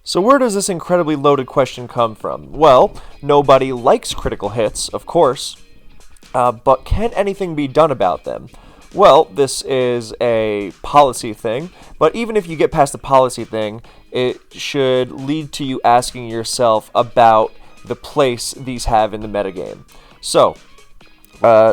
So where does this incredibly loaded question come from? Well, nobody likes critical hits, of course, but can anything be done about them? Well, this is a policy thing, but even if you get past the policy thing, it should lead to you asking yourself about the place these have in the metagame. So,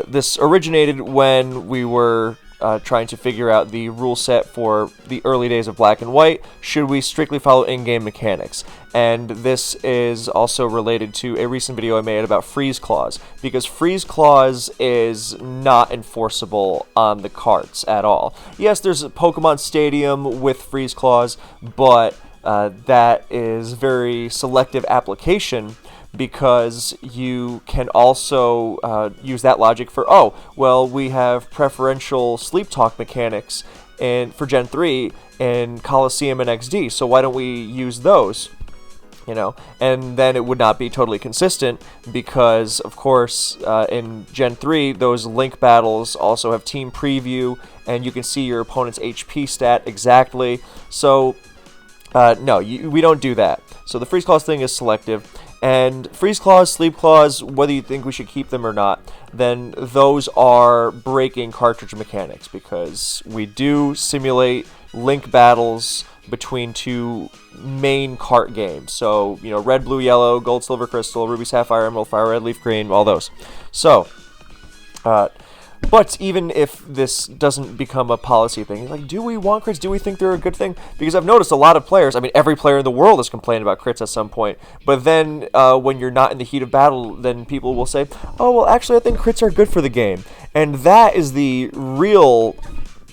this originated when we were trying to figure out the rule set for the early days of Black and White. Should we strictly follow in-game mechanics? And this is also related to a recent video I made about Freeze Clause, because Freeze Clause is not enforceable on the carts at all. Yes, there's a Pokemon Stadium with Freeze Clause, but that is very selective application, because you can also use that logic for, oh, well, we have preferential sleep talk mechanics for Gen 3 in Coliseum and XD, so why don't we use those? You know, and then it would not be totally consistent because, of course, in Gen 3, those link battles also have team preview, and you can see your opponent's HP stat exactly. So, no, we don't do that. So the Freeze Clause thing is selective. And Freeze Clause, Sleep Clause, whether you think we should keep them or not, then those are breaking cartridge mechanics, because we do simulate link battles between two main cart games. So, you know, Red, Blue, Yellow, Gold, Silver, Crystal, Ruby, Sapphire, Emerald, Fire, Red, Leaf, Green, all those. So, but even if this doesn't become a policy thing, like, do we want crits? Do we think they're a good thing? Because I've noticed a lot of players, I mean, every player in the world has complained about crits at some point, but then when you're not in the heat of battle, then people will say, oh, well, actually, I think crits are good for the game. And that is the real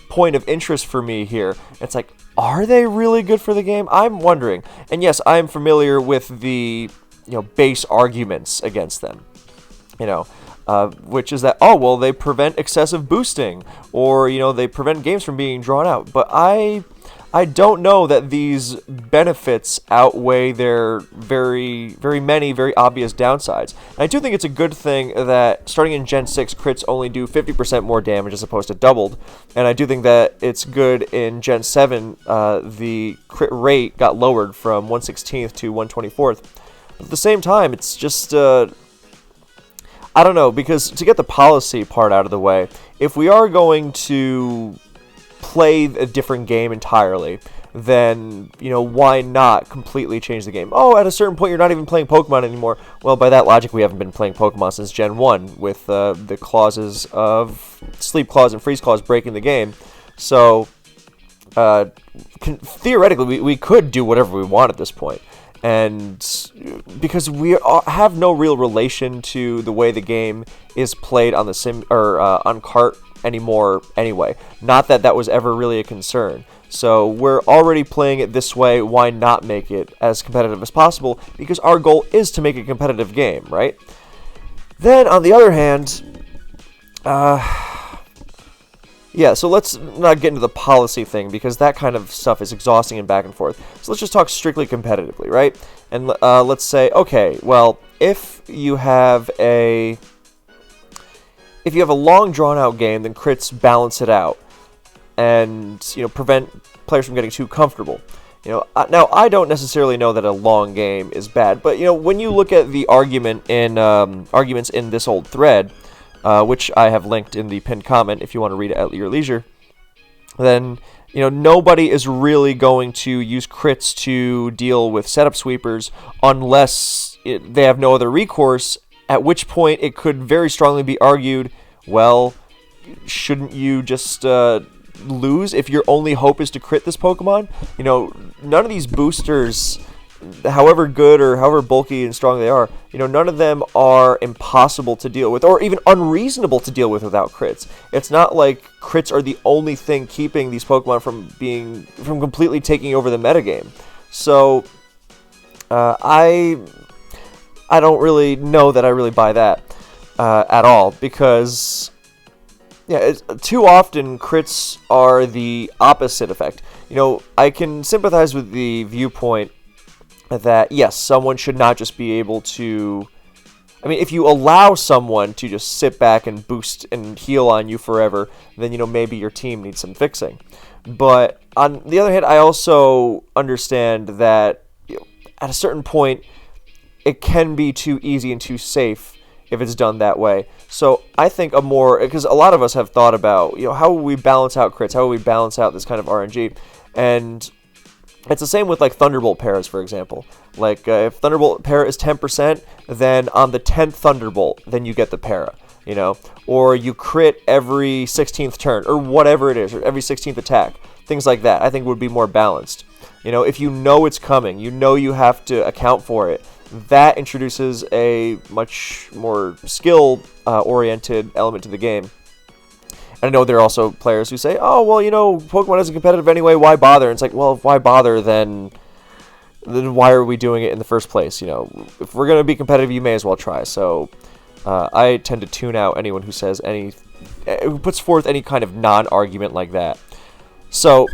point of interest for me here. It's like, are they really good for the game? I'm wondering. And yes, I'm familiar with the, base arguments against them, which is that, oh, well, they prevent excessive boosting, or, they prevent games from being drawn out. But I don't know that these benefits outweigh their very, very many, very obvious downsides. And I do think it's a good thing that starting in Gen 6, crits only do 50% more damage as opposed to doubled. And I do think that it's good in Gen 7, the crit rate got lowered from 1/16th to 1/24th. But at the same time, it's just, I don't know, because to get the policy part out of the way, if we are going to play a different game entirely, then, why not completely change the game? Oh, at a certain point, you're not even playing Pokemon anymore. Well, by that logic, we haven't been playing Pokemon since Gen 1, with the clauses of Sleep Clause and Freeze Clause breaking the game. So, theoretically, we could do whatever we want at this point. And because we have no real relation to the way the game is played on the sim or on cart anymore anyway. Not that that was ever really a concern. So we're already playing it this way. Why not make it as competitive as possible? Because our goal is to make a competitive game, right? Then on the other hand, yeah, so let's not get into the policy thing, because that kind of stuff is exhausting and back and forth. So let's just talk strictly competitively, right? And let's say, okay, well, if you have a long drawn-out game, then crits balance it out, and prevent players from getting too comfortable. Now I don't necessarily know that a long game is bad, but when you look at the arguments in this old thread, which I have linked in the pinned comment if you want to read it at your leisure, then nobody is really going to use crits to deal with setup sweepers unless they have no other recourse, at which point it could very strongly be argued, well, shouldn't you just lose if your only hope is to crit this Pokemon? None of these boosters, however good or however bulky and strong they are, none of them are impossible to deal with, or even unreasonable to deal with without crits. It's not like crits are the only thing keeping these Pokemon from completely taking over the metagame. So, I don't really know that I really buy that at all, because too often crits are the opposite effect. I can sympathize with the viewpoint that, yes, someone should not just be able to... I mean, if you allow someone to just sit back and boost and heal on you forever, then, maybe your team needs some fixing. But on the other hand, I also understand that at a certain point, it can be too easy and too safe if it's done that way. So I think because a lot of us have thought about, how will we balance out crits? How will we balance out this kind of RNG? And it's the same with like Thunderbolt pairs, for example. Like if Thunderbolt para is 10%, then on the 10th Thunderbolt, then you get the para, or you crit every 16th turn, or whatever it is, or every 16th attack. Things like that, I think would be more balanced. If you know it's coming, you have to account for it. That introduces a much more skill-oriented element to the game. And I know there are also players who say, oh, well, Pokemon isn't competitive anyway, why bother? And it's like, well, if why bother, then why are we doing it in the first place? If we're going to be competitive, you may as well try. So I tend to tune out anyone who says who puts forth any kind of non-argument like that. So,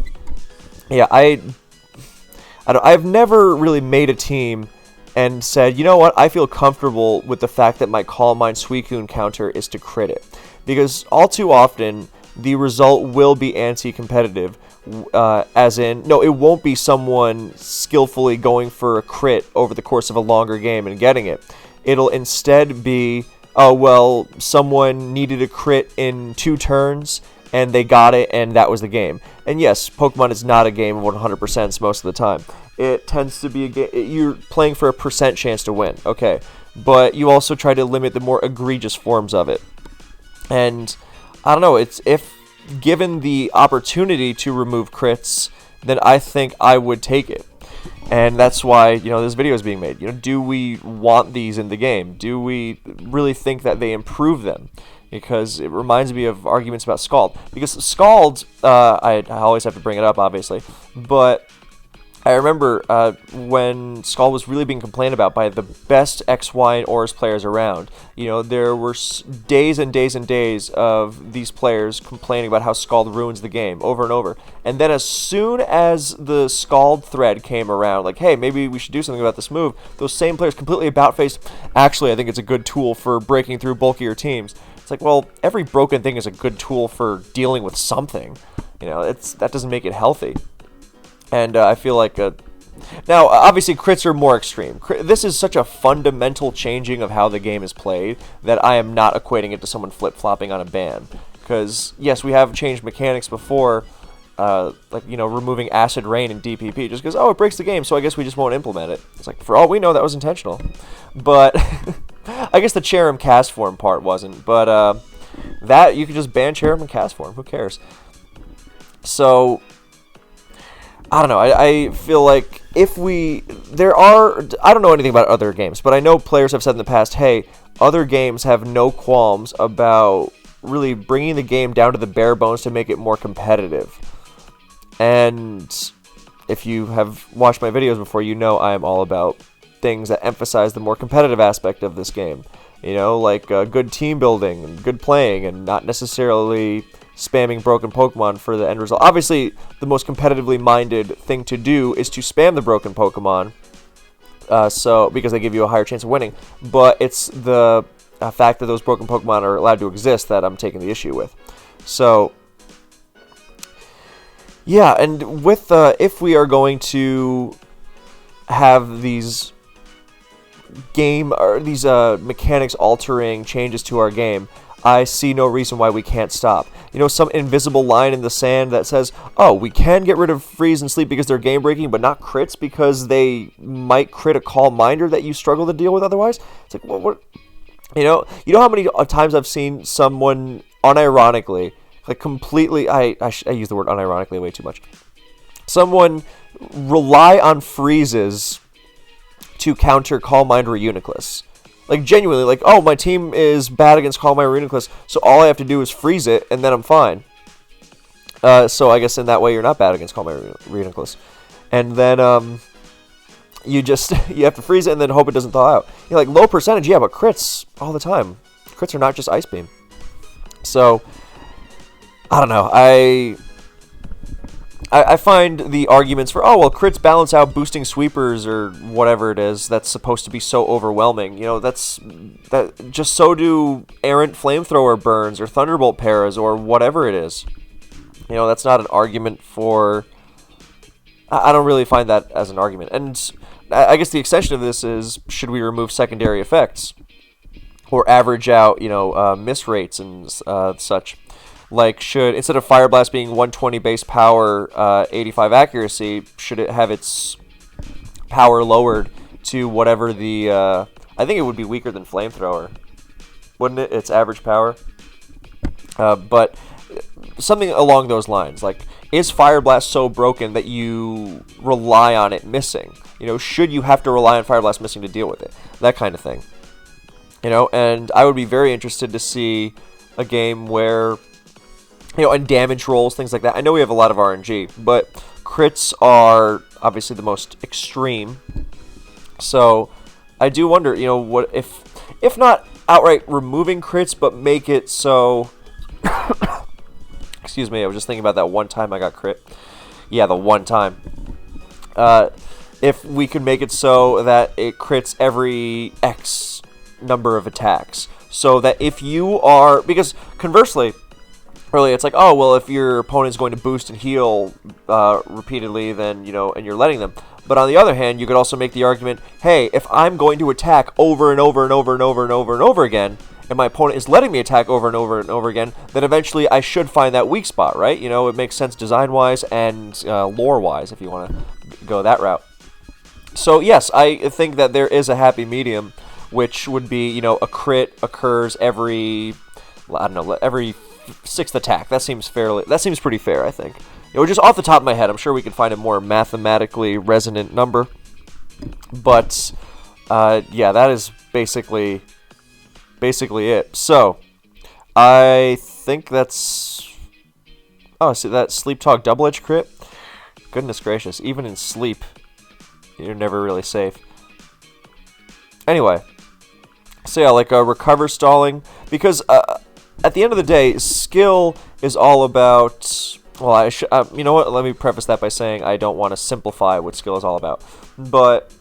yeah, I've never really made a team and said, you know what, I feel comfortable with the fact that my Calm Mind Suicune counter is to crit it. Because all too often, the result will be anti-competitive, as in, no, it won't be someone skillfully going for a crit over the course of a longer game and getting it. It'll instead be, oh, well, someone needed a crit in 2 turns, and they got it, and that was the game. And yes, Pokemon is not a game of 100% most of the time. It tends to be a game, you're playing for a % chance to win, okay. But you also try to limit the more egregious forms of it. And, I don't know, if given the opportunity to remove crits, then I think I would take it. And that's why, this video is being made. Do we want these in the game? Do we really think that they improve them? Because it reminds me of arguments about Scald. Because Scald, I always have to bring it up, obviously, but I remember when Scald was really being complained about by the best X, Y, and ORS players around. There were days and days and days of these players complaining about how Scald ruins the game over and over. And then as soon as the Scald thread came around, like, hey, maybe we should do something about this move, those same players completely about-faced, actually, I think it's a good tool for breaking through bulkier teams. It's like, well, every broken thing is a good tool for dealing with something. That doesn't make it healthy. And I feel like now, obviously, crits are more extreme. This is such a fundamental changing of how the game is played that I am not equating it to someone flip-flopping on a ban. Because, yes, we have changed mechanics before, removing Acid Rain in DPP, just because, it breaks the game, so I guess we just won't implement it. It's like, for all we know, that was intentional. But I guess the Cherrim cast form part wasn't. But that, you could just ban Cherrim and cast form. Who cares? So I don't know, I feel like I don't know anything about other games, but I know players have said in the past, hey, other games have no qualms about really bringing the game down to the bare bones to make it more competitive. And if you have watched my videos before, I am all about things that emphasize the more competitive aspect of this game. Like good team building and good playing, and not necessarily spamming broken Pokemon for the end result. Obviously, the most competitively minded thing to do is to spam the broken Pokemon, because they give you a higher chance of winning. But it's the fact that those broken Pokemon are allowed to exist that I'm taking the issue with. So, yeah, and with if we are going to have these mechanics altering changes to our game, I see no reason why we can't stop. Some invisible line in the sand that says, oh, we can get rid of freeze and sleep because they're game breaking, but not crits because they might crit a Calm Minder that you struggle to deal with otherwise. It's like, what? How many times I've seen someone unironically, like completely, I use the word unironically way too much. Someone rely on freezes to counter Calm Minder or Uniclus. Like, genuinely, like, oh, my team is bad against Calm Minder or Uniclus, so all I have to do is freeze it, and then I'm fine. So I guess in that way you're not bad against Calm Minder or Uniclus. And then, you have to freeze it and then hope it doesn't thaw out. Like, low percentage, yeah, but crits all the time. Crits are not just Ice Beam. So, I don't know, I find the arguments for, crits balance out boosting sweepers or whatever it is that's supposed to be so overwhelming. Just so do errant flamethrower burns or thunderbolt paras or whatever it is. That's not an argument for. I don't really find that as an argument. And I guess the extension of this is, should we remove secondary effects or average out, miss rates and such? Like, should, instead of Fire Blast being 120 base power, 85 accuracy, should it have its power lowered to whatever the, I think it would be weaker than Flamethrower, wouldn't it? Its average power. But something along those lines. Like, is Fire Blast so broken that you rely on it missing? Should you have to rely on Fire Blast missing to deal with it? That kind of thing. And I would be very interested to see a game where, and damage rolls, things like that. I know we have a lot of RNG, but crits are obviously the most extreme. So I do wonder, what if not outright removing crits, but make it so. Excuse me, I was just thinking about that one time I got crit. Yeah, the one time. If we could make it so that it crits every X number of attacks, so that if you are, because conversely, really, it's like, oh, well, if your opponent's going to boost and heal repeatedly, then, and you're letting them. But on the other hand, you could also make the argument, hey, if I'm going to attack over and over and over and over and over and over again, and my opponent is letting me attack over and over and over again, then eventually I should find that weak spot, right? It makes sense design-wise and lore-wise, if you want to go that route. So, yes, I think that there is a happy medium, which would be, a crit occurs every, every 6th attack. That seems pretty fair, I think. Just off the top of my head, I'm sure we could find a more mathematically resonant number. But, yeah, that is basically it. So, I think that's... Oh, see that Sleep Talk double edge crit? Goodness gracious, even in sleep, you're never really safe. Anyway, so yeah, like recover stalling, because at the end of the day, skill is all about... Well, you know what? Let me preface that by saying I don't want to simplify what skill is all about. But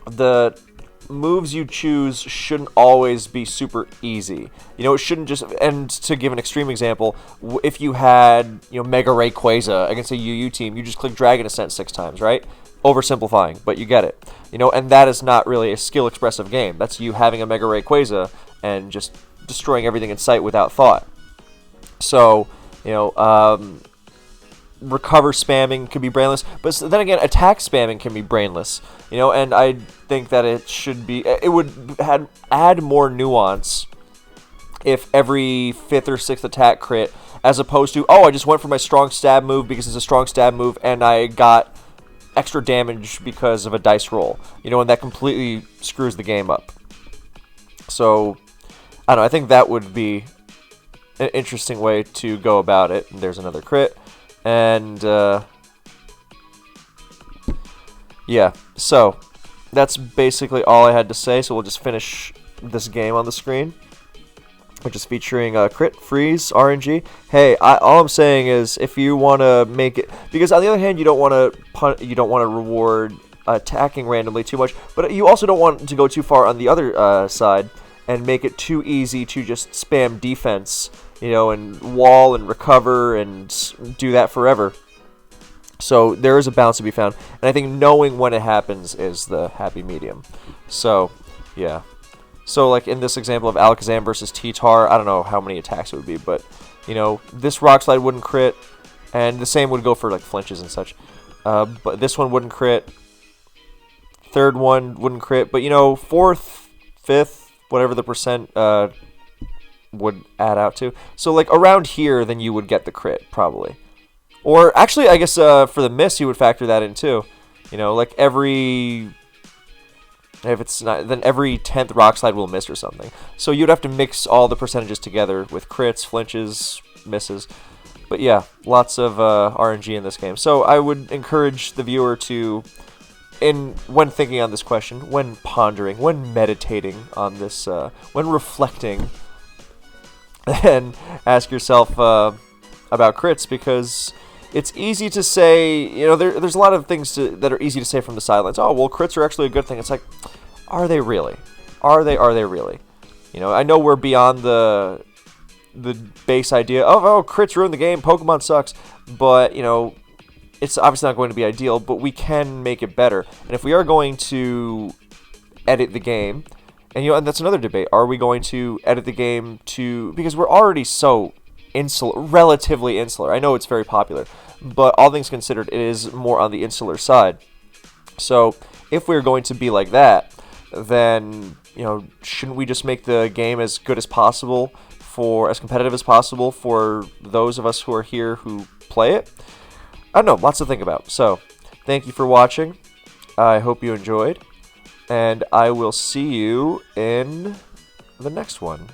the moves you choose shouldn't always be super easy. It shouldn't just... And to give an extreme example, if you had, Mega Rayquaza against a UU team, you just click Dragon Ascent 6 times, right? Oversimplifying, but you get it. And that is not really a skill-expressive game. That's you having a Mega Rayquaza and just destroying everything in sight without thought. So, recover spamming can be brainless, but then again, attack spamming can be brainless. And I think that it would add more nuance if every 5th or 6th attack crit, as opposed to, oh, I just went for my strong stab move because it's a strong stab move, and I got extra damage because of a dice roll. And that completely screws the game up. So, I don't know, I think that would be an interesting way to go about it. There's another crit. And, yeah, so that's basically all I had to say. So we'll just finish this game on the screen, which is featuring crit, freeze, RNG. Hey, all I'm saying is, if you want to make it, because on the other hand, you don't want to reward attacking randomly too much, but you also don't want to go too far on the other side and make it too easy to just spam defense, and wall and recover and do that forever. So there is a balance to be found, and I think knowing when it happens is the happy medium. So, yeah. So, like in this example of Alakazam versus T-Tar, I don't know how many attacks it would be, but, this Rock Slide wouldn't crit, and the same would go for, like, flinches and such. But this one wouldn't crit. Third one wouldn't crit, but, 4th, 5th, whatever the percent would add out to. So, like, around here, then you would get the crit, probably. Or, actually, I guess for the miss, you would factor that in, too. Like, if it's not, then every 10th Rock Slide will miss or something. So you'd have to mix all the percentages together with crits, flinches, misses. But yeah, lots of RNG in this game. So I would encourage the viewer to, when thinking on this question, when pondering, when meditating on this, when reflecting, then ask yourself about crits, because it's easy to say, there's a lot of things that are easy to say from the sidelines. Oh, well, crits are actually a good thing. It's like, are they really? Are they really? I know we're beyond the base idea of, oh, crits ruin the game, Pokemon sucks. But, it's obviously not going to be ideal, but we can make it better. And if we are going to edit the game, and that's another debate. Are we going to edit the game because we're already so insular, relatively insular. I know it's very popular, but all things considered, it is more on the insular side. So if we're going to be like that, then shouldn't we just make the game as good as possible, as competitive as possible for those of us who are here who play it? I don't know, lots to think about. So thank you for watching. I hope you enjoyed, and I will see you in the next one.